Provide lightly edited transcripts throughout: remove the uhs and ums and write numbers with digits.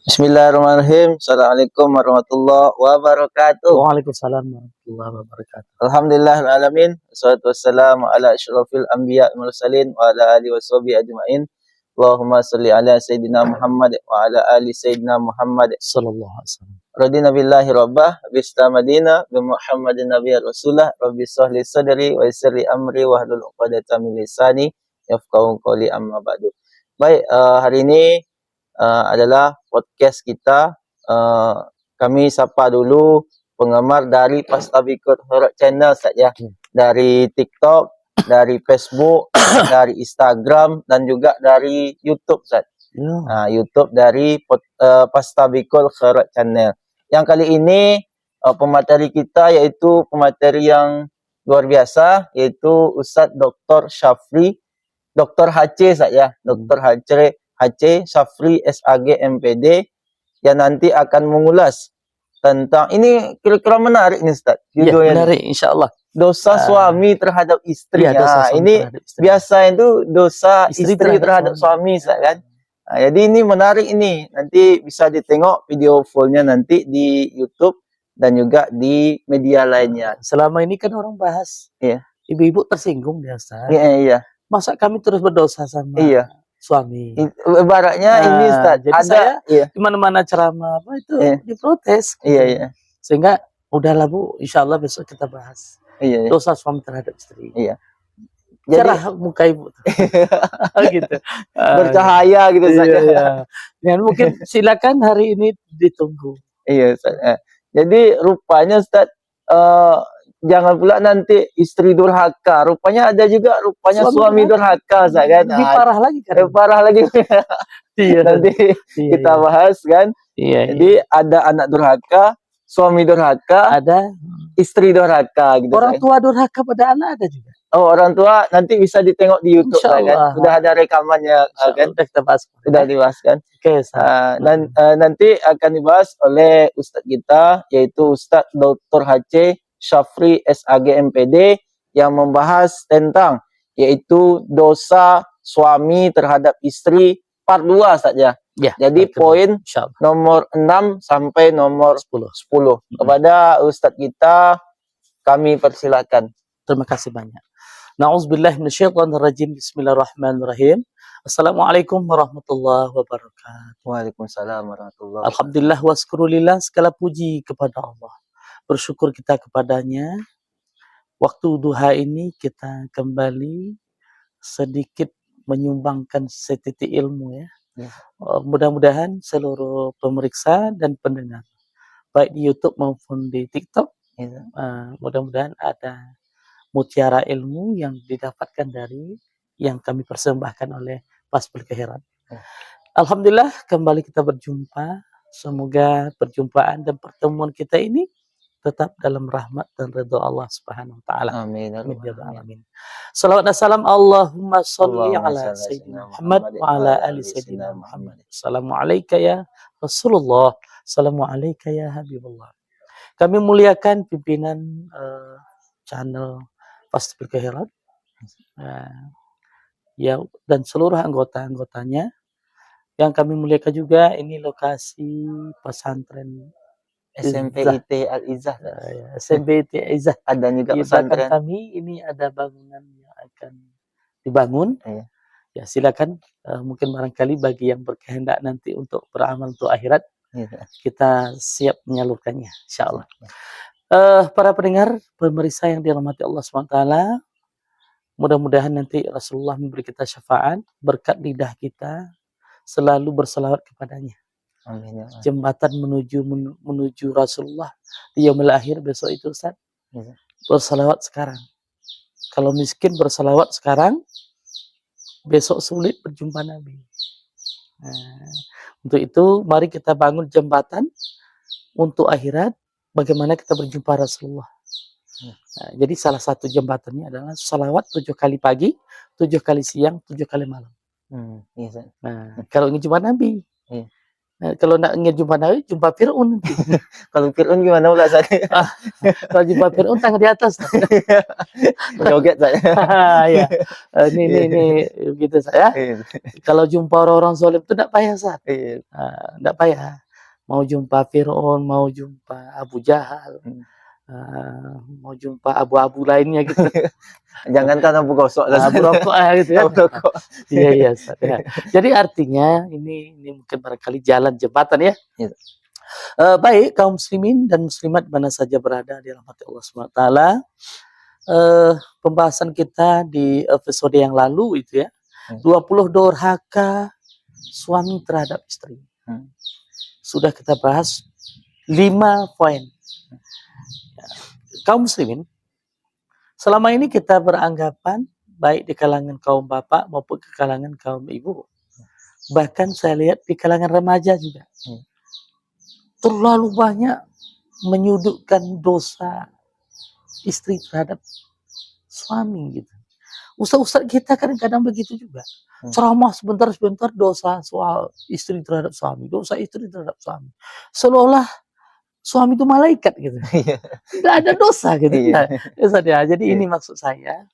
Bismillahirrahmanirrahim. Assalamualaikum warahmatullahi wabarakatuh. Waalaikumsalam warahmatullahi wabarakatuh. Alhamdulillahirrahmanirrahim. Wassalatu wassalamu ala asyrafil anbiya wal mursalin wa ala alihi washabihi ajmain. Allahumma shalli ala sayyidina Muhammad wa ala ali sayyidina Muhammad. Sallallahu alaihi wasallam. Radina billahi rabbah, bistamadina, bi Muhammadin nabiyyi rasulah, rabbi shrah li sadri wa yassir li amri wa hlul 'uqdatam min lisani yafqahu qawli amma ba'du. Baik, hari ini adalah podcast kita. Kami sapa dulu penggemar dari Pastabikut Khairat Channel saja, dari TikTok, dari Facebook, dari Instagram dan juga dari YouTube Ustaz. YouTube dari Pastabikul Khairat Channel. Yang kali ini pemateri kita yaitu pemateri yang luar biasa, yaitu Ustaz Dr. Syafri, Dr. HC saja, Dr. HC Syafri SAG MPD, yang nanti akan mengulas tentang ini. Kira-kira menarik nih Ustaz judulnya. Ya, menarik insyaallah. Dosa suami terhadap istri. Ya, dosa suami ini terhadap istri. Biasa itu dosa Istri istri terhadap suami Ustaz kan. Jadi ini menarik ini. Nanti bisa ditengok video fullnya nanti di YouTube dan juga di media lainnya. Selama ini kan orang bahas, Iya. ibu-ibu tersinggung biasa. Iya. Masa kami terus berdosa sama suami? Ibaratnya ini Ustaz, jadi ada saya di mana-mana ceramah apa itu diprotes. Iya. Sehingga udahlah Bu, insyaallah besok kita bahas. Iya. Dosa suami terhadap istri. Iya. Cerah muka ibu gitu. Bercahaya gitu saja. Iya. Dan mungkin silakan hari ini ditunggu. Iya Ustaz. Jadi rupanya Ustaz, jangan pula nanti istri durhaka. Rupanya ada juga suami durhaka Ustaz kan. Lebih parah lagi kan. Lebih parah lagi. Iya. Nanti kita bahas kan. Iya. Jadi ada anak durhaka, suami durhaka, ada istri durhaka gitu. Orang tua durhaka pada anak ada juga. Oh, orang tua nanti bisa ditengok di YouTube kan. Sudah ada rekamannya kan. Sudah kita bahas. Sudah dibahas kan. Oke, nanti akan dibahas oleh Ustadz kita, yaitu Ustadz Dr. HC Syafri SAG MPD, yang membahas tentang yaitu dosa suami terhadap istri part 2 saja. Ya, jadi poin nomor 6 sampai nomor 10. Kepada Ustadz kita kami persilakan. Terima kasih banyak. Na'udzubillahi minasyaitonirrajim. Bismillahirrahmanirrahim. Assalamualaikum warahmatullahi wabarakatuh. Waalaikumsalam warahmatullahi wabarakatuh. Alhamdulillah wa syukurillah, segala puji kepada Allah. Bersyukur kita kepadanya. Waktu duha ini kita kembali sedikit menyumbangkan setitik ilmu ya. Mudah-mudahan seluruh pemeriksa dan pendengar, baik di YouTube maupun di TikTok, mudah-mudahan ada mutiara ilmu yang didapatkan dari yang kami persembahkan oleh Pasbil Khairat. Alhamdulillah kembali kita berjumpa. Semoga perjumpaan dan pertemuan kita ini tetap dalam rahmat dan ridha Allah Subhanahu wa taala. Amin. Amin. Salawat dan salam Allahumma sholli ala sayyidina Muhammad wa ala ali sayyidina Muhammad. Assalamualaikum ya Rasulullah. Assalamualaikum ya Habibullah. Kami muliakan pimpinan channel Pasbil Khairat ya, dan seluruh anggota-anggotanya. Yang kami muliakan juga, ini lokasi pesantren SMPIT Al-Izzah. SMPIT Al-Izzah. Ada juga pesantren kami, ini ada bangunan yang akan dibangun. Ya, silakan, mungkin barangkali bagi yang berkehendak nanti untuk beramal untuk akhirat, kita siap menyalurkannya insyaallah. Para pendengar, pemirsa yang dirahmati Allah SWT, mudah-mudahan nanti Rasulullah memberi kita syafaat, berkat lidah kita selalu berselawat kepadanya. Amin. Jembatan menuju Rasulullah di yaumil akhir besok itu Ustaz, berselawat sekarang. Kalau miskin berselawat sekarang, besok sulit berjumpa Nabi. Untuk itu mari kita bangun jembatan untuk akhirat, bagaimana kita berjumpa Rasulullah. Jadi salah satu jembatannya adalah salawat 7 kali pagi, 7 kali siang, 7 kali malam. Kalau ingin jumpa Nabi, Kalau nak ingat jumpa Nabi, jumpa Fir'aun nanti. Kalau Fir'aun gimana pula Ustaz? Ah, kalau jumpa Fir'aun tangan di atas. Joget saya. Ya, ini gitu saya. Iya. Kalau jumpa orang-orang zalim itu enggak payah, Ustaz. Iya. Enggak payah. Mau jumpa Fir'aun, mau jumpa Abu Jahal, mau jumpa abu-abu lainnya gitu. Jangankan Abu Gosok Ustaz. Abu rokok gitu ya. Abu Rokok. Iya, Ustaz, ya. Jadi artinya ini mungkin barangkali jalan jembatan ya. Iya. Baik kaum muslimin dan muslimat mana saja berada di rahmat Allah Subhanahu wa taala. Pembahasan kita di episode yang lalu itu ya. 20 durhaka suami terhadap istri. Sudah kita bahas 5 poin. Kaum muslimin, selama ini kita beranggapan baik di kalangan kaum bapak maupun di kalangan kaum ibu. Bahkan saya lihat di kalangan remaja juga. Terlalu banyak menyudutkan dosa istri terhadap suami gitu. Ustaz-ustaz kita kadang-kadang begitu juga. Ceramah sebentar-sebentar dosa soal istri terhadap suami, dosa istri terhadap suami. Seolah-olah suami itu malaikat gitu. Tidak ada dosa gitu. Iya. Ya, jadi ini maksud saya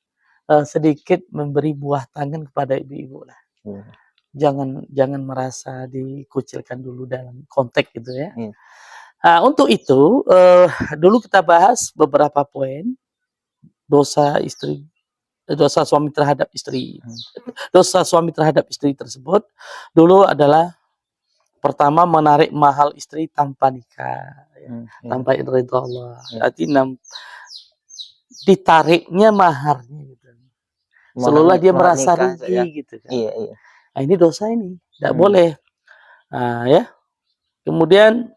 sedikit memberi buah tangan kepada ibu-ibu lah. Jangan merasa dikucilkan dulu dalam konteks gitu ya. Nah, untuk itu dulu kita bahas beberapa poin dosa suami terhadap istri. Dosa suami terhadap istri tersebut dulu adalah pertama menarik mahal istri tanpa nikah, tanpa ridha Allah. Berarti ditariknya maharnya gitu. Seolah dia merasa rugi gitu kan. Iya. Nah, ini dosa ini, tidak boleh. Nah, ya. Kemudian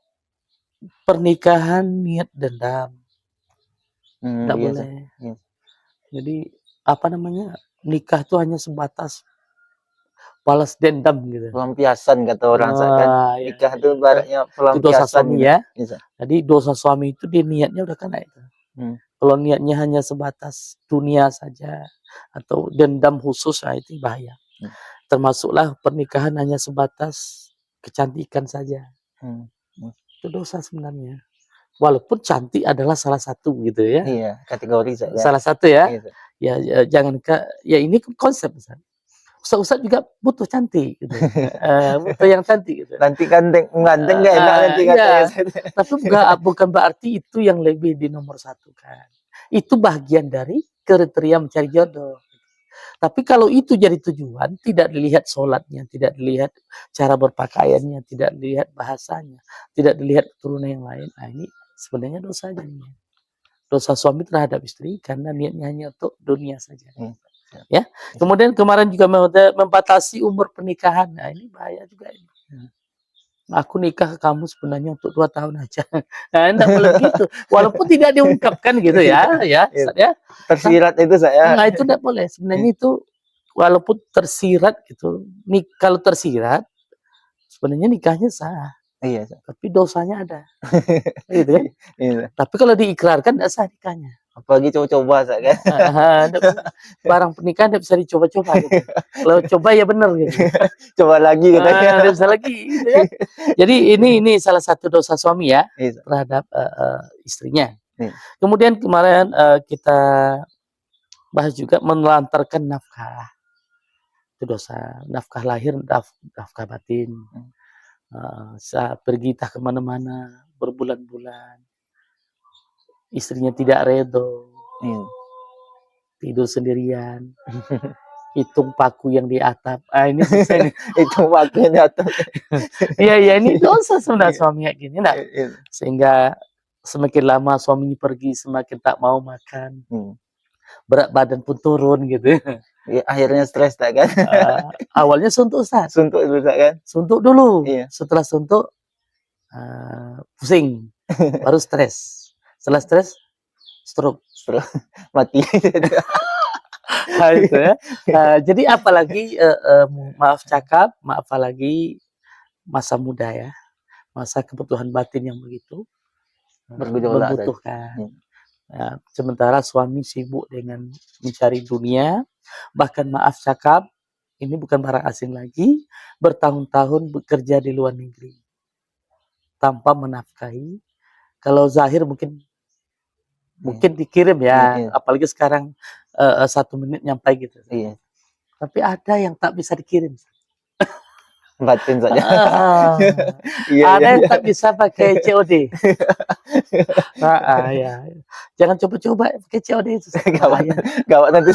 pernikahan niat dendam. Tidak boleh. Jadi apa namanya? Nikah itu hanya sebatas balas dendam gitu. Pelampiasan kata orang kan. Nikah itu ibaratnya pelampiasan. Itu dosa suami gitu. ya. Jadi dosa suami itu dia niatnya udah kena itu. Kalau niatnya hanya sebatas dunia saja atau dendam khusus, nah itu bahaya. Termasuklah pernikahan hanya sebatas kecantikan saja. Itu dosa sebenarnya. Walaupun cantik adalah salah satu gitu ya. Iya, kategori saja. Salah satu ya. Iya. Ya jangan ya ini konsep Ustaz. Ustaz juga butuh cantik gitu. Butuh yang cantik gitu. Nanti ganteng enggak nanti katanya. Tapi bukan berarti itu yang lebih dinomor-satukan. Itu bagian dari kriteria mencari jodoh. Tapi kalau itu jadi tujuan, tidak dilihat sholatnya, tidak dilihat cara berpakaiannya, tidak dilihat bahasanya, tidak dilihat keturunan yang lain. Nah ini sebenarnya dosa jadinya. Dosa suami terhadap istri karena niatnya hanya untuk dunia saja. Ya. Kemudian kemarin juga membatasi umur pernikahan. Nah ini bahaya juga ini. Aku nikah ke kamu sebenarnya untuk 2 tahun aja. Nah, enggak boleh begitu. Walaupun tidak diungkapkan gitu ya. Tersirat itu saya. Nah, itu enggak boleh. Sebenarnya itu walaupun tersirat gitu. Kalau tersirat sebenarnya nikahnya sah. Iya, tapi dosanya ada. Gitu kan? Iya. Tapi kalau diikrarkan enggak sah nikahnya. Apalagi coba-coba kan. Barang pernikahan tidak bisa dicoba-coba gitu. Kalau coba ya benar gitu. Coba lagi katanya. Tidak bisa lagi gitu ya. Jadi ini salah satu dosa suami ya terhadap istrinya. Kemudian kemarin kita bahas juga menelantarkan nafkah. Itu dosa. Nafkah lahir, nafkah batin. Saat pergi entah kemana-mana berbulan-bulan. Istrinya tidak redo, tidur sendirian, hitung paku yang di atap. Ini susah nih. Hitung paku yang di atap. Iya, ini dosa sebenarnya suami kayak gini. Nah, sehingga semakin lama suaminya pergi, semakin tak mau makan. Berat badan pun turun gitu. Ya, akhirnya stres tak kan? Awalnya suntuk Ustaz. Suntuk dulu tak kan? Suntuk dulu. Iya. Setelah suntuk pusing, baru stres. Setelah stres, stroke. Mati. Nah, itu ya. Jadi apalagi maaf cakap, maaf apalagi masa muda ya, masa kebutuhan batin yang begitu membutuhkan. Sementara suami sibuk dengan mencari dunia, bahkan maaf cakap, ini bukan barang asing lagi, bertahun-tahun bekerja di luar negeri. tanpa menafkahi. Kalau zahir mungkin Iya. dikirim Iya, ya, iya. apalagi sekarang 1 menit nyampai gitu. Iya. Tapi ada yang tak bisa dikirim. Batin saja. Heeh. Iya, iya, Ada yang iya. tak bisa pakai COD. Ya. Jangan coba-coba pakai COD itu, Gawat, bahaya. gawat nanti.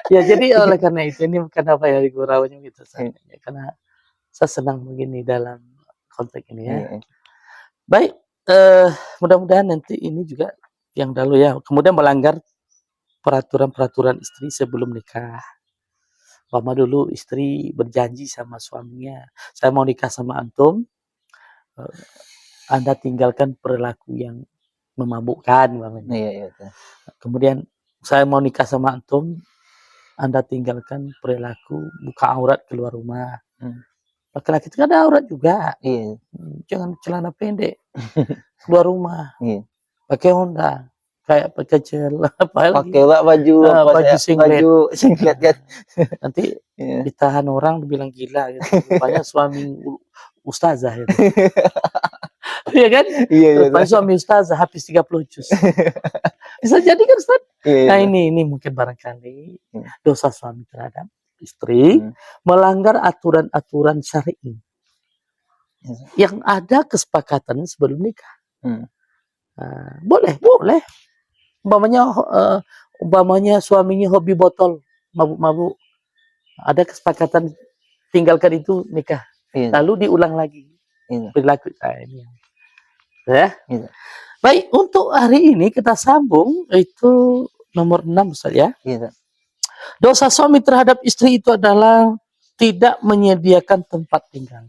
Ya jadi oleh karena itu ini bukan apa ya guraunya gitu Iya, ya, karena saya senang begini dalam konteks ini ya. iya. Baik, mudah-mudahan nanti ini juga yang dahulu ya, kemudian melanggar peraturan-peraturan istri sebelum nikah. Umpama dulu istri berjanji sama suaminya, "Saya mau nikah sama antum, eee, Anda tinggalkan perilaku yang memabukkan," umpamanya. Iya, iya, betul. Kemudian, "Saya mau nikah sama antum, Anda tinggalkan perilaku buka aurat keluar rumah." Mmm, Laki-laki itu kan ada aurat juga, iya. jangan celana pendek keluar rumah, Iya. pakai Honda, kayak pakai apa lagi, Pakai pula baju apa baju saya, singlet. baju singlet kan. Nanti Iya. ditahan orang dibilang gila gitu, rupanya suami ustazah itu. Iya kan? Iya, iya, Rupanya Kak. suami ustazah habis 30 juz. Bisa jadi kan Ustaz? Iya, Nah iya. ini mungkin barangkali Iya. dosa suami terhadap istri, Mmm, melanggar aturan-aturan syar'i iya. yang ada kesepakatan sebelum nikah. Mmm, Boleh boleh, umpamanya suaminya hobi botol, mabuk-mabuk, ada kesepakatan tinggalkan itu nikah, iya, lalu diulang lagi iya, perilaku ini ya. iya, Baik, untuk hari ini kita sambung itu nomor 6 Ustaz ya. iya. Dosa suami terhadap istri itu adalah tidak menyediakan tempat tinggal.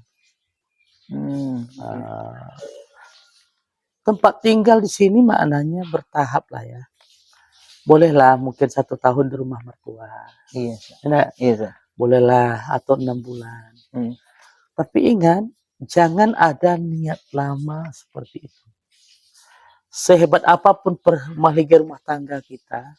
Oke. Eee, Tempat tinggal di sini maknanya bertahap lah ya. Bolehlah mungkin 1 tahun di rumah mertua, Iya, ya iya, Kak. bolehlah atau 6 bulan. Mmm, Tapi ingat, jangan ada niat lama seperti itu. Sehebat apapun permahligai rumah tangga kita,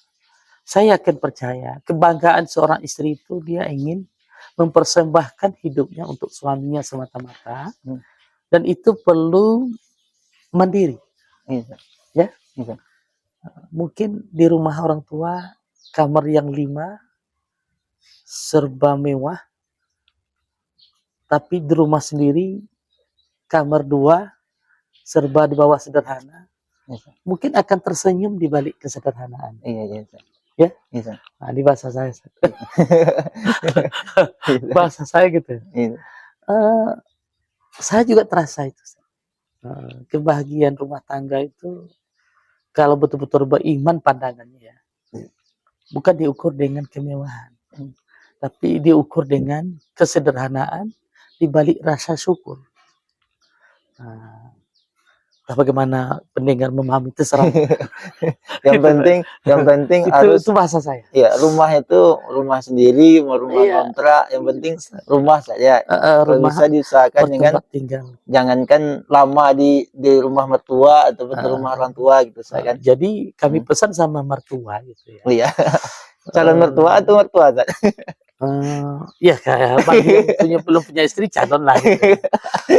saya yakin percaya, kebanggaan seorang istri itu dia ingin mempersembahkan hidupnya untuk suaminya semata-mata, mmm, dan itu perlu mandiri, iya, Kak. ya. Iya, Kak. Mungkin di rumah orang tua, kamar yang 5 serba mewah, tapi di rumah sendiri, kamar 2 serba di bawah sederhana, Iya, Kak. mungkin akan tersenyum di balik kesederhanaan, Iya, iya, Kak. ya. Iya, Kak. Nah, ini bahasa saya. Iya, Bahasa saya gitu. iya, Eee, saya juga terasa itu. Kebahagiaan rumah tangga itu kalau betul-betul beriman pandangannya ya, bukan diukur dengan kemewahan, mmm, tapi diukur dengan kesederhanaan di balik rasa syukur. Nah, entah bagaimana pendengar memahami terserah. yang Gitu, Mas. penting Itu harus bahasa saya. ya rumah itu rumah sendiri, mau rumah Iya, kontrak, yang penting rumah saja. Kalau rumah bisa diusahakan dengan bertempat tinggal. jangankan lama di rumah mertua ataupun di rumah orang tua gitu, usahakan. Jadi kami Mmm, pesan sama mertua gitu ya, iya. Calon mertua eee atau mertua, Kak? Ya kayak bagi yang belum punya istri calon lah gitu ya.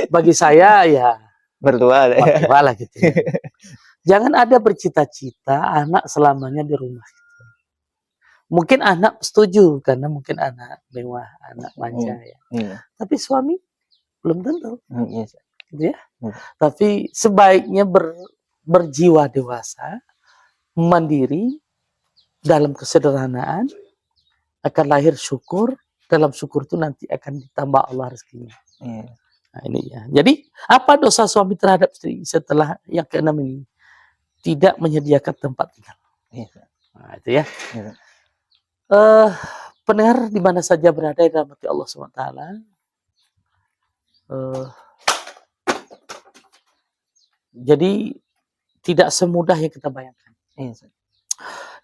Bagi saya ya Mertua, ya. mertua lah gitu ya. Jangan ada bercita-cita anak selamanya di rumah. Mungkin anak setuju karena mungkin anak mewah, anak manja Iya, ya. iya, Tapi suami belum tentu iya, gitu ya. iya, Tapi sebaiknya berjiwa dewasa, mandiri, dalam kesederhanaan, akan lahir syukur, dalam syukur itu nanti akan ditambah Allah rezekinya. iya, Nah ini ya. Jadi apa dosa suami terhadap istri setelah yang keenam ini? Tidak menyediakan tempat tinggal. iya, Nah itu ya. iya, Eh Pendengar di mana saja berada di rahmati Allah SWT. Eh, jadi tidak semudah yang kita bayangkan. iya,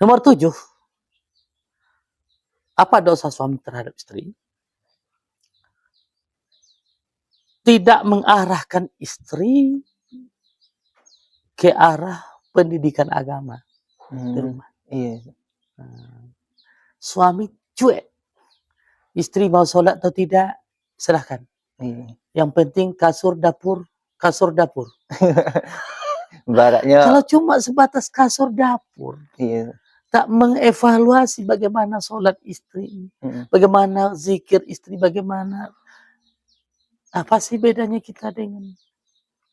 Nomor 7, apa dosa suami terhadap istri? Tidak mengarahkan istri ke arah pendidikan agama di rumah. iya, Nah, suami cuek. Istri mau sholat atau tidak, silahkan. iya, Yang penting kasur dapur kasur dapur. Baratnya Kalau cuma sebatas kasur dapur, iya, tak mengevaluasi bagaimana sholat istri, bagaimana zikir istri, bagaimana apa sih bedanya kita dengan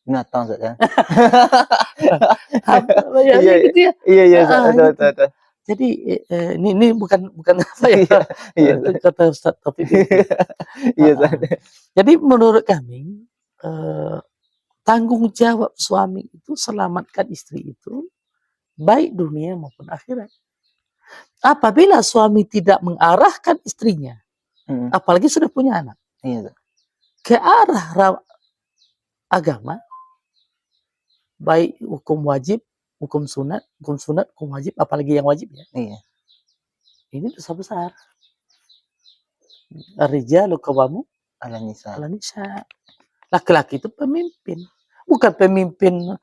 binatang Ustaz ya. apa ya, Iya, gitu ya. iya iya Ustaz, betul Gitu. betul betul. Jadi ini bukan apa ya, Iya, iya itu Ustaz. kata Ustaz Taufik itu. Iya Ustaz. Jadi menurut kami tanggung jawab suami itu selamatkan istri itu baik dunia maupun akhirat. Apabila suami tidak mengarahkan istrinya, apalagi sudah punya anak, Iya Ustaz. ke arah agama, baik hukum wajib, hukum sunat, hukum wajib, apalagi yang wajib ya. Iya. Ini dosa besar. Ar-rijalu qawwamun Ala nisa. 'alan nisa. Laki-laki itu pemimpin, bukan pemimpin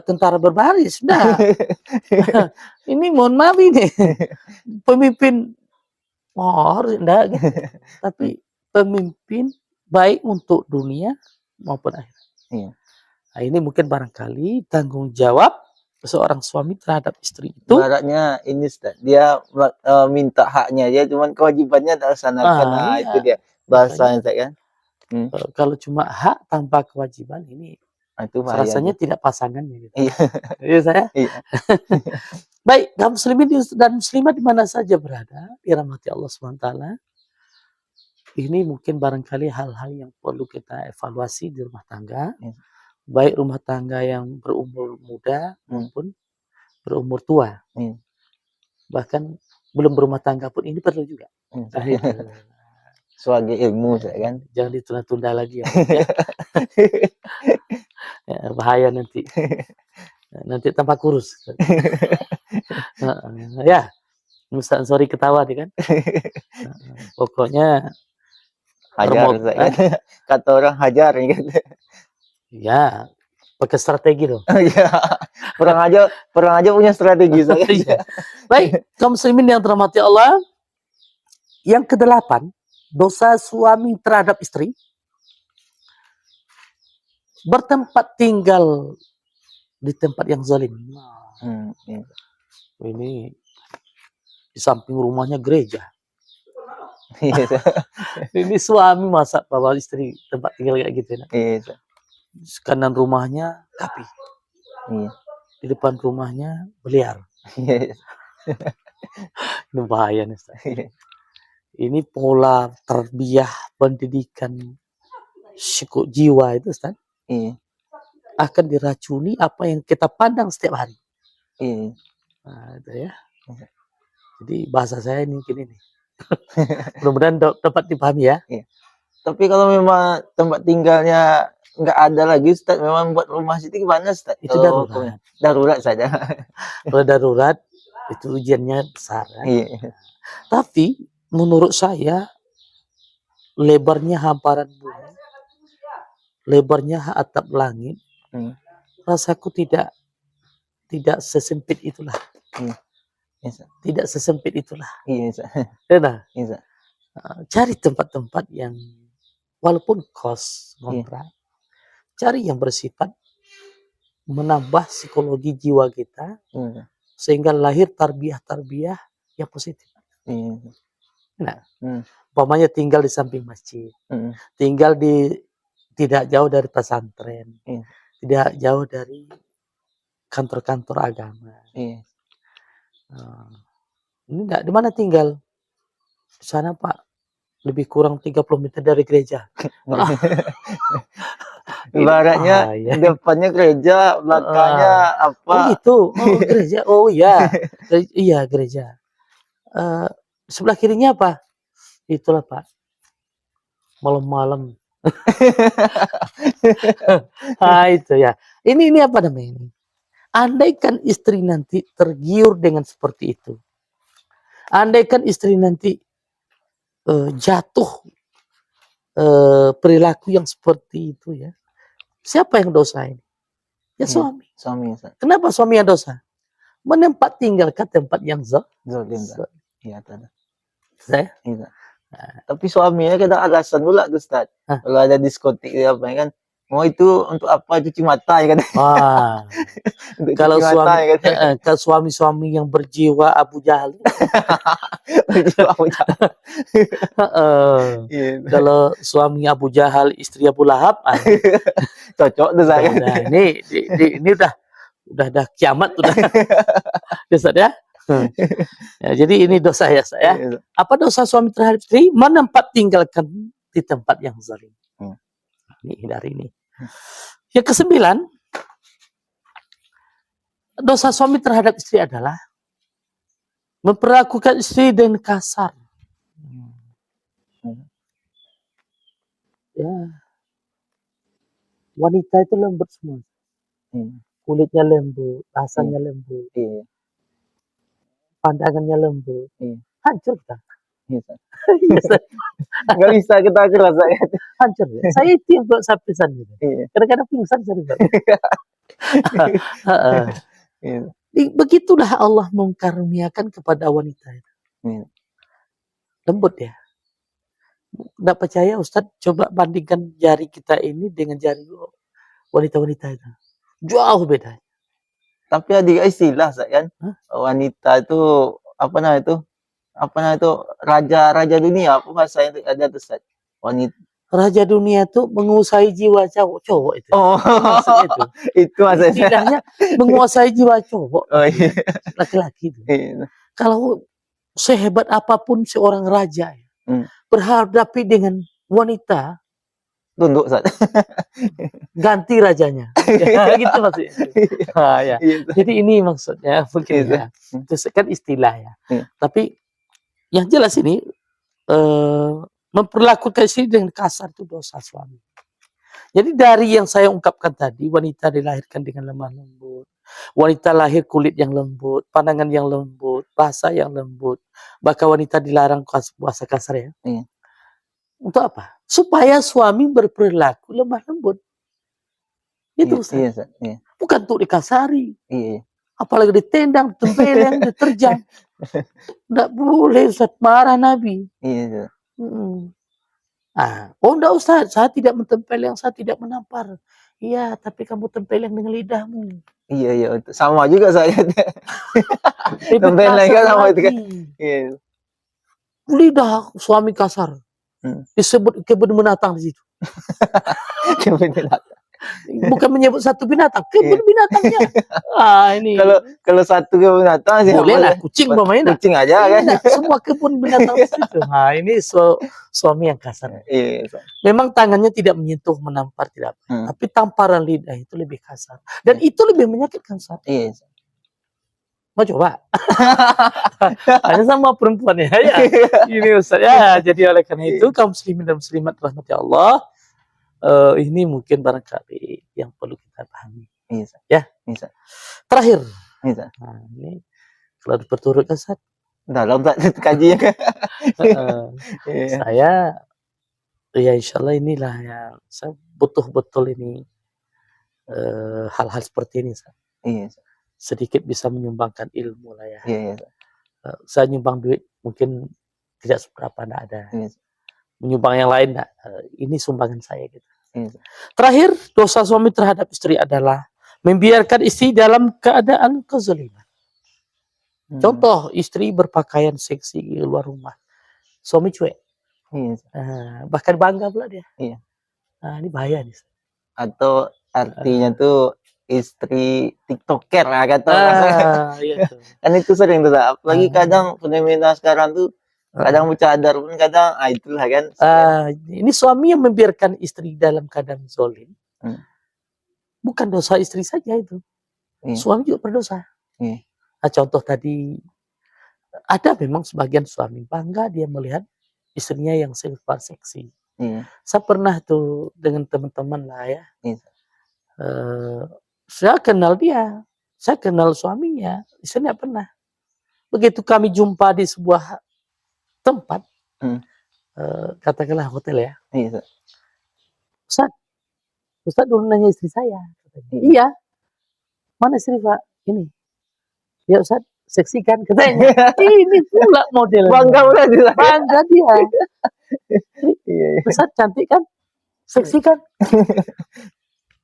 tentara berbaris, sudah. Ini mohon maaf ini pemimpin harus enggak gitu. Tapi pemimpin baik untuk dunia maupun akhirat. Iya. Nah, ini mungkin barangkali tanggung jawab seorang suami terhadap istri itu. Baratnya ini Ustaz, dia minta haknya dia, cuman kewajibannya tak laksanakan. Nah, Iya. itu dia bahasanya Ustaz kan. Kalau cuma hak tanpa kewajiban ini Itu bahaya. rasanya tidak pasangannya gitu. Iya. Iya saya. Iya. Baik, kaum muslimin dan muslimat di mana saja berada, dirahmati Allah SWT. Ini mungkin barangkali hal-hal yang perlu kita evaluasi di rumah tangga. Baik rumah tangga yang berumur muda maupun berumur tua. Bahkan belum berumah tangga pun ini perlu juga. Sebagai ilmu Ustaz kan. Jangan ditunda-tunda lagi ya. Ya, bahaya nanti. Nanti tambah kurus. Ya, Ustaz sorry ketawa nih kan. Pokoknya Hajar Ustaz kan. Kata orang hajar kan. Ya, pakai strategi dong. Iya. Perang aja punya strategi Ustaz kan. Iya. Baik, kaum muslimin yang dirahmati Allah. Yang ke-8, dosa suami terhadap istri. Bertempat tinggal di tempat yang zalim. Iya. Ini di samping rumahnya gereja. Iya. Ini suami masa bawa istri tempat tinggal kayak gitu. Iya. Kanan rumahnya kapi. Iya. Di depan rumahnya beliar. Iya. Ini bahaya nih Ustaz. Ini pola tarbiyah pendidikan jiwa itu Ustaz. Iya. Akan diracuni apa yang kita pandang setiap hari. Iya. Nah, itu ya. Jadi bahasa saya ini gini nih. Mudah-mudahan dapat dipahami ya. Iya. Tapi kalau memang tempat tinggalnya nggak ada lagi Ustaz, memang buat rumah situ gimana Ustaz? Itu darurat. Darurat saja. Kalau darurat itu ujiannya besar kan? Iya. Tapi menurut saya lebarnya hamparan bumi, lebarnya atap langit, rasaku tidak sesempit itulah. Iya. Tidak sesempit itulah. Iya. Nah, Iya. cari tempat-tempat yang walaupun kos kontrak, cari yang bersifat menambah psikologi jiwa kita, sehingga lahir tarbiyah yang positif. Nah, umpamanya tinggal di samping masjid, tinggal tidak jauh dari pesantren, tidak jauh dari kantor-kantor agama. Ini enggak, di mana tinggal? Di sana Pak, lebih kurang 30 meter dari gereja. Ibaratnya depannya gereja, belakangnya apa? Oh gitu, gereja, oh iya, iya gereja. Sebelah kirinya apa? Itulah Pak, malam-malam. Itu ya. Ini apa namanya ini? Andaikan istri nanti tergiur dengan seperti itu, andaikan istri nanti jatuh perilaku yang seperti itu ya, siapa yang dosa ini? Ya suami. Kenapa suami yang dosa? Menempat tinggalkan tempat yang zalim. Iya, ada. Saya? Iya. Tapi suaminya kadang alasan pula Ustaz. Kalau ada diskotik apa kan, Oh itu untuk apa? Cuci mata ya katanya. Wah, Untuk kalau cuci mata ya katanya. kalau suami-suami yang berjiwa Abu Jahal. Baju apa Cak? Heeh. Iya. Kalau suami Abu Jahal, istri Abu Lahab, ini Cocok tuh saya. udah ini udah kiamat udah Ustaz ya. Ya, jadi ini dosa ya saya. Iya. Apa dosa suami terhadap istri? Menempat tinggalkan di tempat yang zalim. Ini dari ini. Yang kesembilan, dosa suami terhadap istri adalah memperlakukan istri dengan kasar. Ya, wanita itu lembut semua. Kulitnya lembut, bahasanya lembut, Iya. pandangannya lembut. Iya. Hancur kita. Iya. Iya, Ustaz. Nggak bisa kita rasanya. Hancur ya. Saya itu yang buat saya pingsan gitu. Iya. Kadang-kadang pingsan saya juga. Iya. Begitulah Allah mengkaruniakan kepada wanita itu. Iya. Lembut ya. Nggak percaya Ustadz, coba bandingkan jari kita ini dengan jari wanita-wanita itu. Jauh beda. Tapi ada istilah kan, Hah? wanita itu apa namanya itu? Apa namanya itu? Raja dunia, apa bahasa itu ada tuh Ustaz? Wanita. Raja dunia itu menguasai jiwa cowok itu. Oh, Maksudnya itu. itu maksudnya. Istilahnya menguasai jiwa cowok. Oh iya. Laki-laki itu. Iya. Kalau sehebat apapun seorang raja Hmm. berhadapi dengan wanita, Tunduk Ustaz. ganti rajanya. Ya, gitu maksudnya. Nah, ya. Iya. Jadi ini maksudnya mungkin Iya. ya. Itu kan istilah ya. Iya. Tapi yang jelas ini memperlakukan istri dengan kasar itu dosa suami. Jadi dari yang saya ungkapkan tadi, wanita dilahirkan dengan lemah lembut, wanita lahir kulit yang lembut, pandangan yang lembut, bahasa yang lembut, bahkan wanita dilarang bahasa kasar ya. Iya. Untuk apa? Supaya suami berperilaku lemah lembut. Itu Ustaz. Iya, Ustaz. Iya. Bukan untuk dikasari. Iya. Apalagi ditendang, ditempeleng, diterjang. Nggak boleh Ustaz, marah Nabi. Iya. Enggak Ustaz, saya tidak mentempeleng, saya tidak menampar. Iya, tapi kamu tempeleng dengan lidahmu. Iya, sama juga saya. Lebih Tempeleng kan kasar sama itu kan. lagi. Iya. Lidah suami kasar. Disebut kebun binatang di situ. Bukan menyebut satu binatang, kebun binatangnya. Ini. Kalau satu kebun binatang sih boleh lah, kucing umpamanya. Kucing aja kan. Semua kebun binatang di situ. Ini suami yang kasar. Iya. Memang tangannya tidak menyentuh, menampar tidak apa. Tapi tamparan lidah itu lebih kasar. Dan itu lebih menyakitkan Ustaz. Iya. Mau coba? Hanya sama perempuan ya. Ini Ustaz ya. Jadi oleh karena itu kaum muslimin dan muslimat rahmati Allah, ini mungkin barangkali yang perlu kita pahami. Iya. Ya. Iya. Terakhir. Iya. Ini kalau diperturutkan Ustaz. Dalam tak kaji ya. Saya ya insyaallah inilah yang saya butuh betul ini hal-hal seperti ini Ustaz. Iya. Sedikit bisa menyumbangkan ilmu lah ya. Iya. Saya nyumbang duit mungkin tidak seberapa, enggak ada. Iya. Menyumbang yang lain enggak. Ini sumbangan saya gitu. Iya. Terakhir, dosa suami terhadap istri adalah membiarkan istri dalam keadaan kezaliman. Contoh, istri berpakaian seksi di luar rumah. Suami cuek. Iya. Bahkan bangga pula dia. Iya. Ini bahaya nih. Atau artinya tuh istri tiktoker lah kata iya tuh. kan itu sering tuh apalagi kadang fenomena sekarang tuh kadang bercadar pun kadang itulah kan ini suami yang membiarkan istri dalam keadaan zalim. Bukan dosa istri saja itu, suami juga berdosa. Contoh tadi ada memang sebagian suami bangga dia melihat istrinya yang seksi. Saya pernah tuh dengan teman-teman lah ya. Saya kenal dia, saya kenal suaminya, istrinya pernah. Begitu kami jumpa di sebuah tempat, katakanlah hotel ya. Ustaz dulu nanya istri saya. Iya. Mana istri Pak? Ini. Ya Ustaz, seksi kan? Katanya. Ini pula modelnya. Bangga dia. Ustaz cantik kan? Seksi kan?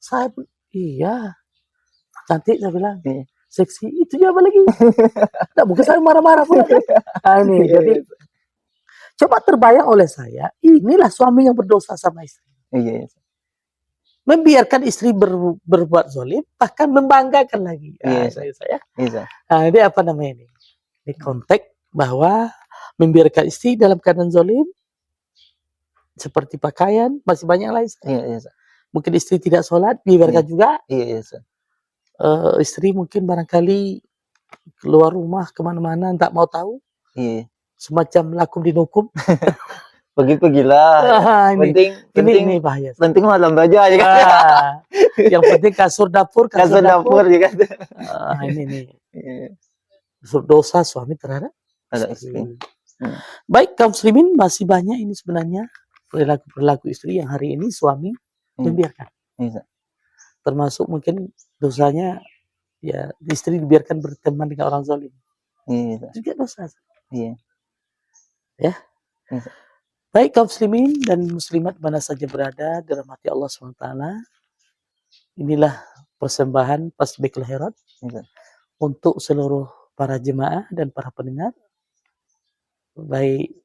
Saya iya, cantik saya bilang. Iya. Seksi, itu dia apa lagi? Nggak mungkin saya marah-marah pula kan? Nah, ini, Iya, jadi coba terbayang oleh saya, inilah suami yang berdosa sama istri. iya, Membiarkan istri berbuat zalim, bahkan membanggakan lagi. Iya, Nah, ini saya. iya, Nah, ini apa namanya ini? Ini konteks bahwa membiarkan istri dalam keadaan zalim, seperti pakaian, masih banyak lain. iya, Mungkin istri tidak sholat, dibiarkan juga. iya, Istri mungkin barangkali keluar rumah kemana-mana, tak mau tahu. iya. Semacam lakum dinukum. Pergi-pergilah. Ini bahaya. Penting malam baja aja kan. Yang penting kasur dapur. Kasur dapur ya kan. Ini nih. Iya. Dosa suami terhadap istri. Baik kaum muslimin, masih banyak ini sebenarnya perilaku istri yang hari ini suami membiarkan. Iya. Termasuk mungkin dosanya ya istri dibiarkan berteman dengan orang zalim. Iya. Juga dosa. Iya. Ya. Iya. Baik kaum muslimin dan muslimat mana saja berada dirahmati Allah SWT. Inilah persembahan Tasbihul Khairat untuk seluruh para jemaah dan para pendengar, baik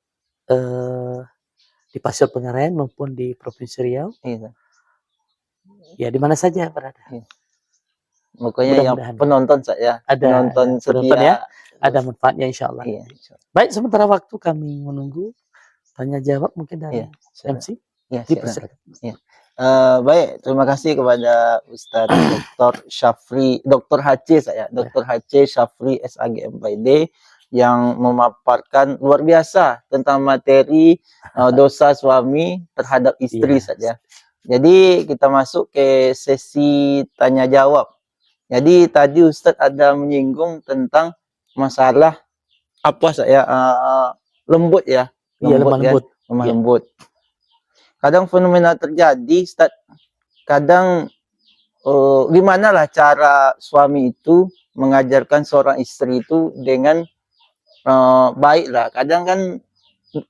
di Pasir Pengaraian maupun di Provinsi Riau. Iya. Ya di mana saja berada. Iya. Pokoknya yang penonton saya, penonton setia ya, ada manfaatnya insya Allah. Iya. Baik, sementara waktu kami menunggu tanya jawab mungkin dari MC. Ya, dipersilakan. Ya. Baik, terima kasih kepada Ustadz Dr. Syafri, Dr. HC saya, Dr. HC Syafri SAGMPD yang memaparkan luar biasa tentang materi dosa suami terhadap istri saja. Jadi kita masuk ke sesi tanya jawab. Jadi tadi Ustadz ada menyinggung tentang masalah apa saya lembut ya. Lemah lembut. Kadang fenomena terjadi, Ustaz, kadang gimana lah cara suami itu mengajarkan seorang istri itu dengan baik lah. Kadang kan,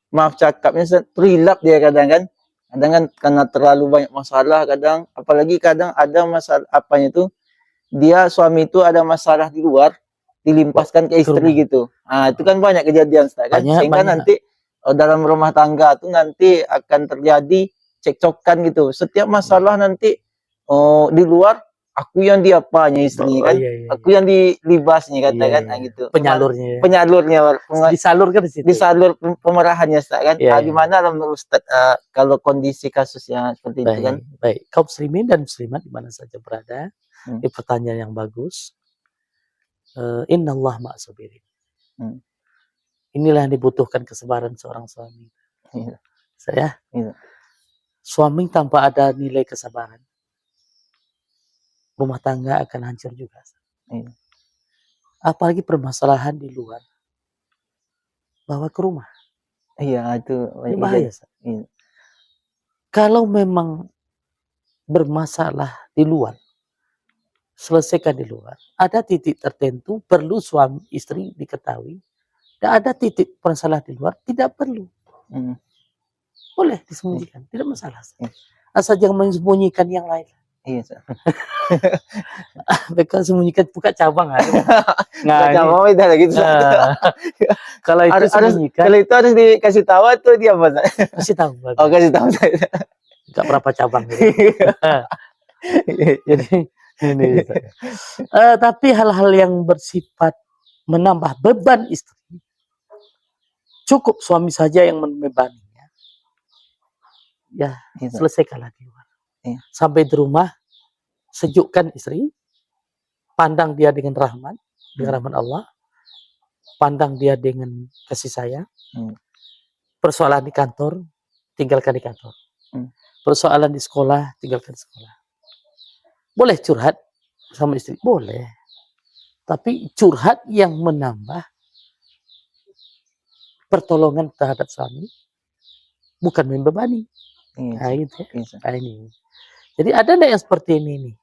maaf cakapnya, terilap dia kadang kan karena terlalu banyak masalah, kadang apalagi kadang ada masalah apanya itu, dia suami itu ada masalah di luar, dilimpaskan ke istri gitu. Nah, itu kan banyak kejadian, Ustaz, kan? Sehingga nanti dalam rumah tangga tuh nanti akan terjadi cekcokan gitu. Setiap masalah nanti di luar aku yang diapanya istrinya kan, aku yang dilibasnya katakan gitu. Penyalurnya disalurkan di situ. Disalur pemerahannya Ustaz kan. Gimana menurut Ustaz kalau kondisi kasusnya seperti itu kan? Baik, kaum muslimin dan muslimat di mana saja berada. Ini pertanyaan yang bagus. Innallah ma'as-sabirin. Inilah yang dibutuhkan kesabaran seorang suami. Saya suami tanpa ada nilai kesabaran, rumah tangga akan hancur juga. Apalagi permasalahan di luar, bawa ke rumah. Iya, itu bahaya. Kalau memang bermasalah di luar, selesaikan di luar. Ada titik tertentu perlu suami istri diketahui. Dan ada titik masalah di luar tidak perlu. Boleh disembunyikan, tidak masalah. Asal jangan menyembunyikan yang lain. Iya. Mereka sembunyikan buka cabang ada. Nah, cabang beda lagi. Kalau itu sembunyikan. Kalau itu harus dikasih tahu tuh dia apa? Kasih tahu. Oh, kasih tahu. Enggak berapa cabang gitu. Jadi ini. Tapi hal-hal yang bersifat menambah beban istri, cukup suami saja yang membebaninya. Ya, selesaikanlah di luar. Sampai di rumah, sejukkan istri, pandang dia dengan rahmat, dengan rahmat Allah, pandang dia dengan kasih sayang. Persoalan di kantor, tinggalkan di kantor. Persoalan di sekolah, tinggalkan di sekolah. Boleh curhat sama istri, boleh. Tapi curhat yang menambah pertolongan terhadap suami, bukan membebani. Nah, gitu ya. Nah, ini. Jadi ada enggak yang seperti ini nih?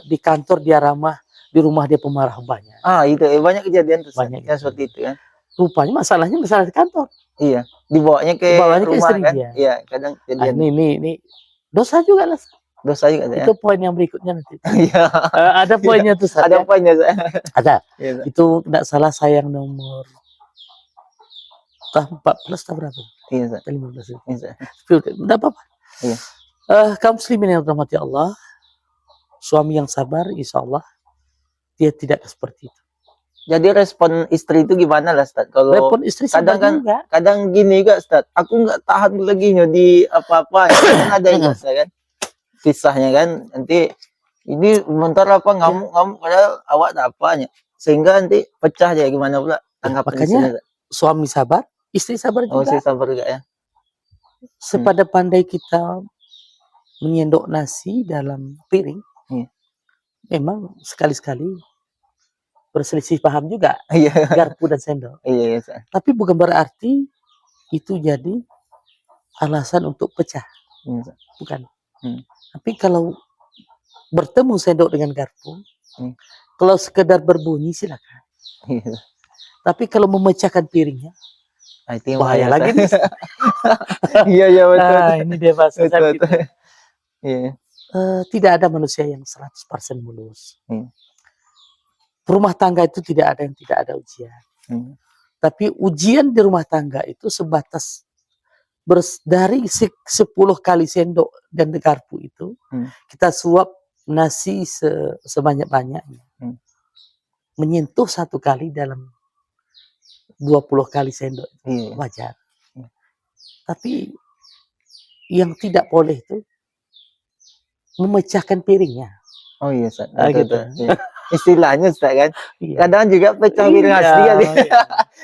Di kantor dia ramah, di rumah dia pemarah banyak. Itu banyak kejadian tuh. Banyak yang seperti itu kan. Rupanya masalahnya masalah di kantor. Iya, dibawanya ke rumah istri kan. Dia. Iya, kadang kejadian. Ini dosa juga lah. Dosa juga Ustaz, ya? Itu poin yang berikutnya nanti. Iya. Ada poinnya tuh Ustaz, Ada ya. poinnya Ustaz. Ada. Iya Ustaz. Itu tidak salah saya yang nomor 14 atau berapa? Iya Ustaz. 15 itu. Iya Ustaz. Tidak apa-apa. Iya. Kaum muslimin yang dirahmati Allah, suami yang sabar, insya Allah dia tidak seperti itu. Jadi respon istri itu gimana lah Ustaz? Kalau Telepon istri kadang sabar kan juga. kadang gini juga Ustaz, aku nggak tahan lagi di apa-apa kan ada juga Ustaz kan. Kisahnya kan nanti ini bentar apa ngamuk-ngamuk padahal awak tak apanya. Sehingga nanti pecah aja gimana pula tanggapan Makanya istrinya, Ustaz? suami sabar, istri sabar Oh, juga. saya sabar juga ya. Sepada pandai kita menyendok nasi dalam piring, memang sekali-sekali berselisih paham juga Iya. garpu dan sendok. Iya, iya, Ustaz. Tapi bukan berarti itu jadi alasan untuk pecah, Iya, Ustaz. bukan. Tapi kalau bertemu sendok dengan garpu, kalau sekedar berbunyi silakan. Iya. Tapi kalau memecahkan piringnya, Ah, itu yang bahaya bahaya, lagi. Ustaz. Iya, iya betul. Ini dia bahasa Betul, kita. betul. Iya. Tidak ada manusia yang 100% mulus. Hmm. Rumah tangga itu tidak ada yang tidak ada ujian. Tapi ujian di rumah tangga itu sebatas dari 10 kali sendok dan garpu itu, kita suap nasi sebanyak-banyaknya. Menyentuh 1 kali dalam 20 kali sendok. Wajar. Tapi yang tidak boleh itu memecahkan piringnya. Oh iya, Ustaz. Gitu. Iya. Istilahnya Ustaz kan. Iya. Kadang juga pecah piring asli ya.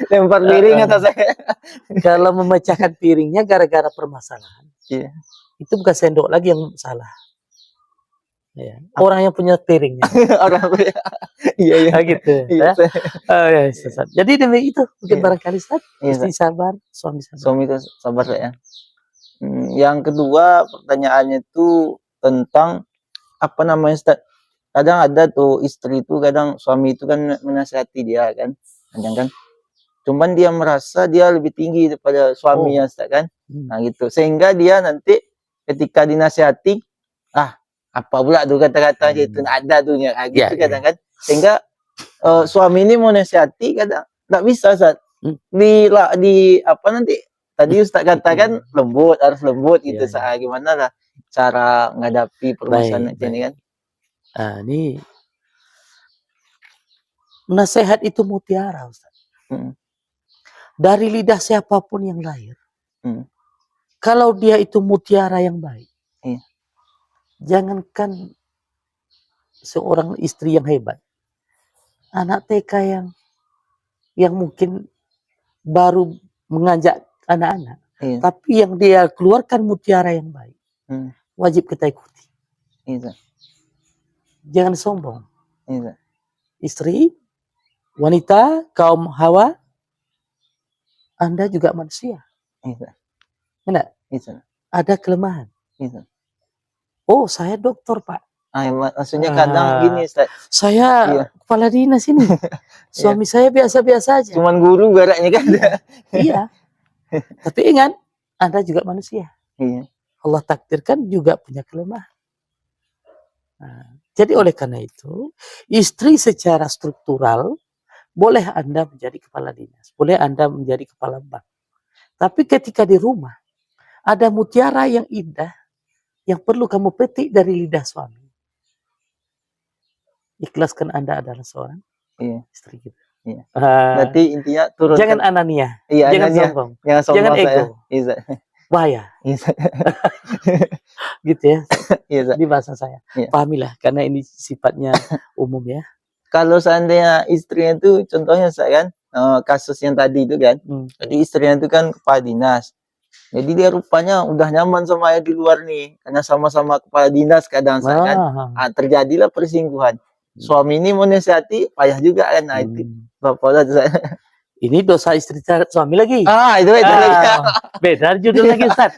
Lempar piring atas saya. Kalau memecahkan piringnya gara-gara permasalahan. Iya. Itu bukan sendok lagi yang salah. Ya. Orang yang punya piringnya. Orang punya. Iya, iya. Gitu. Iya, ya. Jadi demi itu mungkin barangkali Ustaz, istri sabar, suami sabar. Suami itu sabar ya. Yang kedua pertanyaannya itu tentang apa namanya Ustaz? Kadang ada tuh istri itu kadang suami itu kan menasihati dia kan. Kadang kan. Cuman dia merasa dia lebih tinggi daripada suaminya Ustaz kan. Nah gitu. Sehingga dia nanti ketika dinasihati, apa pula tuh kata-kata itu ada tuh ya gitu kadang kan. Sehingga suami ini mau nasihati kadang enggak bisa Ustaz. Di apa nanti tadi Ustaz katakan lembut, harus lembut gitu Ustaz. Gimana lah cara menghadapi permasalahan ini kan? Ini nasihat itu mutiara Ustaz. Dari lidah siapapun yang lahir. Kalau dia itu mutiara yang baik. Jangankan seorang istri yang hebat. Anak TK yang mungkin baru mengajak anak-anak. Tapi yang dia keluarkan mutiara yang baik. Wajib kita ikuti. Jangan sombong. Istri, wanita, kaum hawa, Anda juga manusia. Enggak? Ada kelemahan. Oh, saya dokter, Pak. Maksudnya kadang gini Ustaz. Saya kepala dinas ini. Suami saya biasa-biasa aja. Cuman guru garaknya kan. Iya. Tapi ingat, Anda juga manusia. Allah takdirkan juga punya kelemahan. Jadi oleh karena itu, istri secara struktural boleh Anda menjadi kepala dinas, boleh Anda menjadi kepala bank. Tapi ketika di rumah, ada mutiara yang indah yang perlu kamu petik dari lidah suami. Ikhlaskan Anda adalah seorang istri kita. Berarti intinya turun. Jangan anania, jangan sombong, jangan ego. Bahaya. Gitu ya. Di bahasa saya. Pahamilah, karena ini sifatnya umum ya. Kalau seandainya istrinya itu, contohnya saya kan, kasus yang tadi itu kan, jadi istrinya itu kan kepala dinas. Jadi dia rupanya udah nyaman sama ayah di luar nih, karena sama-sama kepala dinas kadang kan, terjadilah perselingkuhan. Suami ini mau nasihati, payah juga kan, nah itu bapak saya. Ini dosa istri terhadap suami lagi. Itu lagi. Beda judul lagi Ustaz.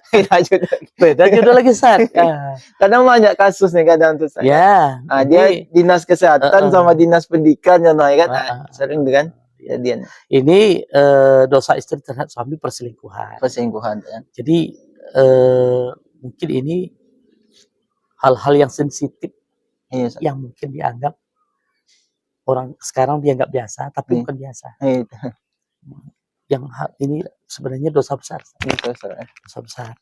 Beda judul lagi Ustaz. Kadang banyak kasus nih kadang tuh saya. Dia dinas kesehatan sama dinas pendidikan contohnya kan. Sering kan jadian. Ini dosa istri terhadap suami perselingkuhan. Perselingkuhan ya. Jadi mungkin ini hal-hal yang sensitif Iya, Ustaz. yang mungkin dianggap orang sekarang dianggap biasa, tapi Iya. bukan biasa. Iya, Yang ini sebenarnya dosa besar. gitu, Ustaz. Dosa besar.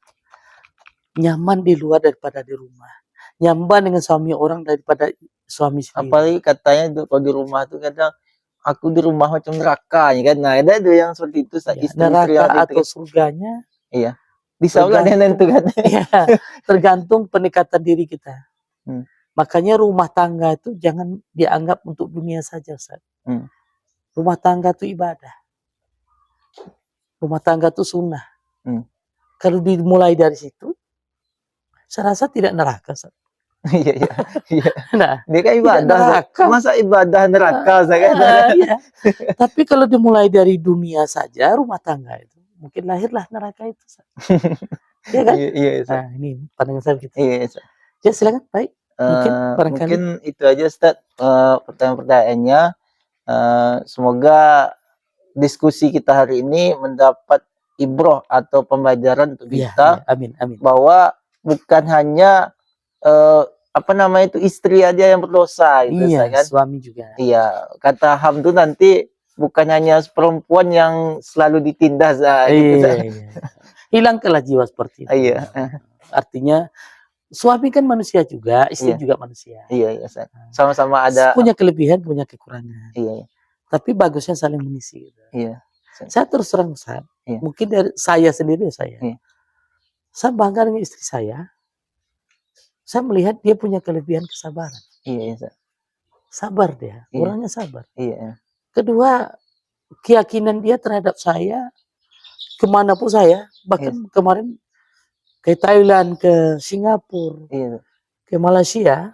Nyaman di luar daripada di rumah. Nyaman dengan suami orang daripada suami sendiri. Apalagi katanya tuh kalau di rumah tuh kadang aku di rumah macam neraka ya kan. Nah, ada tuh yang seperti itu Ya, istri-istri neraka yang itu atau kan. surganya Iya. Bisa pula dia nentukan. ya, tergantung pendekatan diri kita. Hmm. Makanya rumah tangga itu jangan dianggap untuk dunia saja, Ustaz. Rumah tangga itu ibadah. Rumah tangga itu sunnah. Kalau dimulai dari situ, saya rasa tidak neraka, Ustaz. Iya. Nah, Dia kan ibadah. neraka. Masa ibadah neraka, Ustaz kan? Iya. Tapi kalau dimulai dari dunia saja, rumah tangga itu, mungkin lahirlah neraka itu, Ustaz. Iya kan? Iya, Ustaz. Nah, ini pandangan saya begitu. Iya, Ustaz. Ya, silakan. Baik. Mungkin itu aja, Ustaz, pertanyaan-pertanyaannya. Semoga diskusi kita hari ini mendapat ibroh atau pembelajaran untuk kita. Amin. Bahwa bukan hanya istri aja yang berdosa gitu, iya, kan? Suami juga. Iya, kata Ham tuh nanti bukan hanya perempuan yang selalu ditindas gitu. Iya. Hilangkanlah jiwa seperti itu. Iya. Artinya suami kan manusia juga, istri juga manusia. Iya, sama-sama ada punya kelebihan, punya kekurangan. Iya. Tapi bagusnya saling mengisi. Gitu. Iya. Saya terus terang, Ustaz, mungkin dari saya sendiri saya bangga dengan istri saya. Saya melihat dia punya kelebihan kesabaran. Iya. Sabar dia, orangnya sabar. Iya. Kedua, keyakinan dia terhadap saya, kemanapun saya, bahkan kemarin ke Thailand, ke Singapura, ke Malaysia,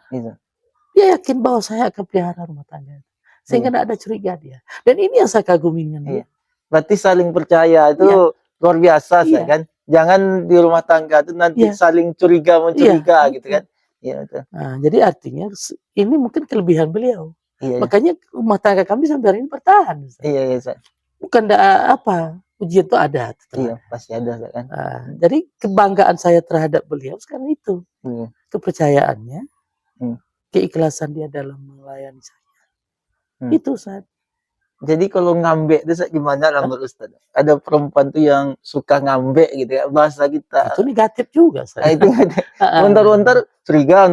dia yakin bahwa saya akan pelihara rumah tangga. Sehingga tidak ada curiga dia. Dan ini yang saya kagumi dengan dia. Berarti saling percaya itu luar biasa, kan? Jangan di rumah tangga itu nanti saling mencuriga gitu kan? Iya, betul. Nah, jadi artinya ini mungkin kelebihan beliau. Iya. Makanya rumah tangga kami sampai hari ini bertahan. Iya. Bukan ujian itu ada. Iya, pasti ada, kan? Jadi kebanggaan saya terhadap beliau sekarang itu. Kepercayaannya, keikhlasan dia dalam melayani saya. Itu, Ustaz. Jadi kalau ngambek itu gimana menurut Ustaz? Ada perempuan tuh yang suka ngambek gitu ya, bahasa kita. Itu negatif juga, Ustaz. Itu bentar-bentar curiga.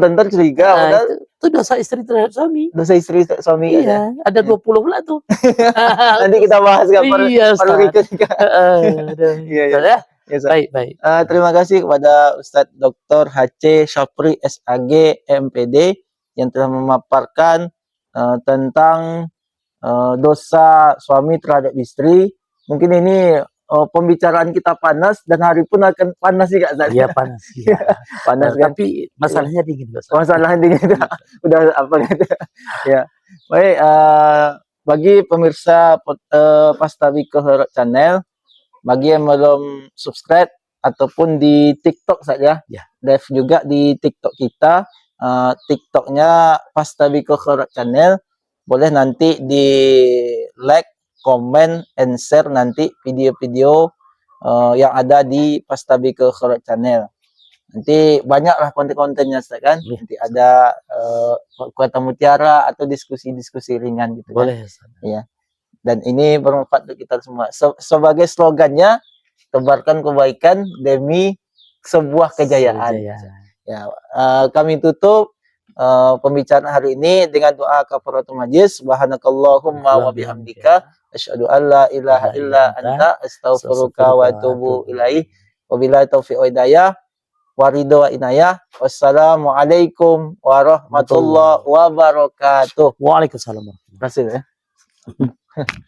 Itu dosa istri terhadap suami. Dosa istri suami. Iya, ada 20 pula tuh. Nanti kita bahas Iya, Iya. Baik. Terima kasih kepada Ustadz Dr. H.C. Syafri SAG MPD yang telah memaparkan tentang dosa suami terhadap istri. Mungkin ini pembicaraan kita panas dan hari pun akan panas juga. Iya, panas. Panas kan? Tapi masalahnya dingin. Masalahnya dingin. Udah apa gitu. Ya. Baik, bagi pemirsa Pastabiko Channel, bagi yang belum subscribe ataupun di TikTok saja, live juga di TikTok kita. TikToknya Pastabiko Channel. Boleh nanti di like, comment, and share nanti video-video yang ada di Pastabiko Channel. Nanti banyaklah konten-kontennya, kan? Nanti ada Kota Mutiara atau diskusi-diskusi ringan gitu. Boleh, ya. Dan ini bermanfaat untuk kita semua. Sebagai slogannya, tebarkan kebaikan demi sebuah kejayaan. Ya, kami tutup pembicaraan hari ini dengan doa kafaratul majlis. Subhanakallahumma wa bihamdika asyhadu an la ilaha illa anta astaghfiruka wa atubu ilaih. Wabillahi taufiq wa hidayah. Waridho wa inayah. Wassalamualaikum warahmatullahi wabarakatuh. Waalaikumsalam. Terima kasih ya.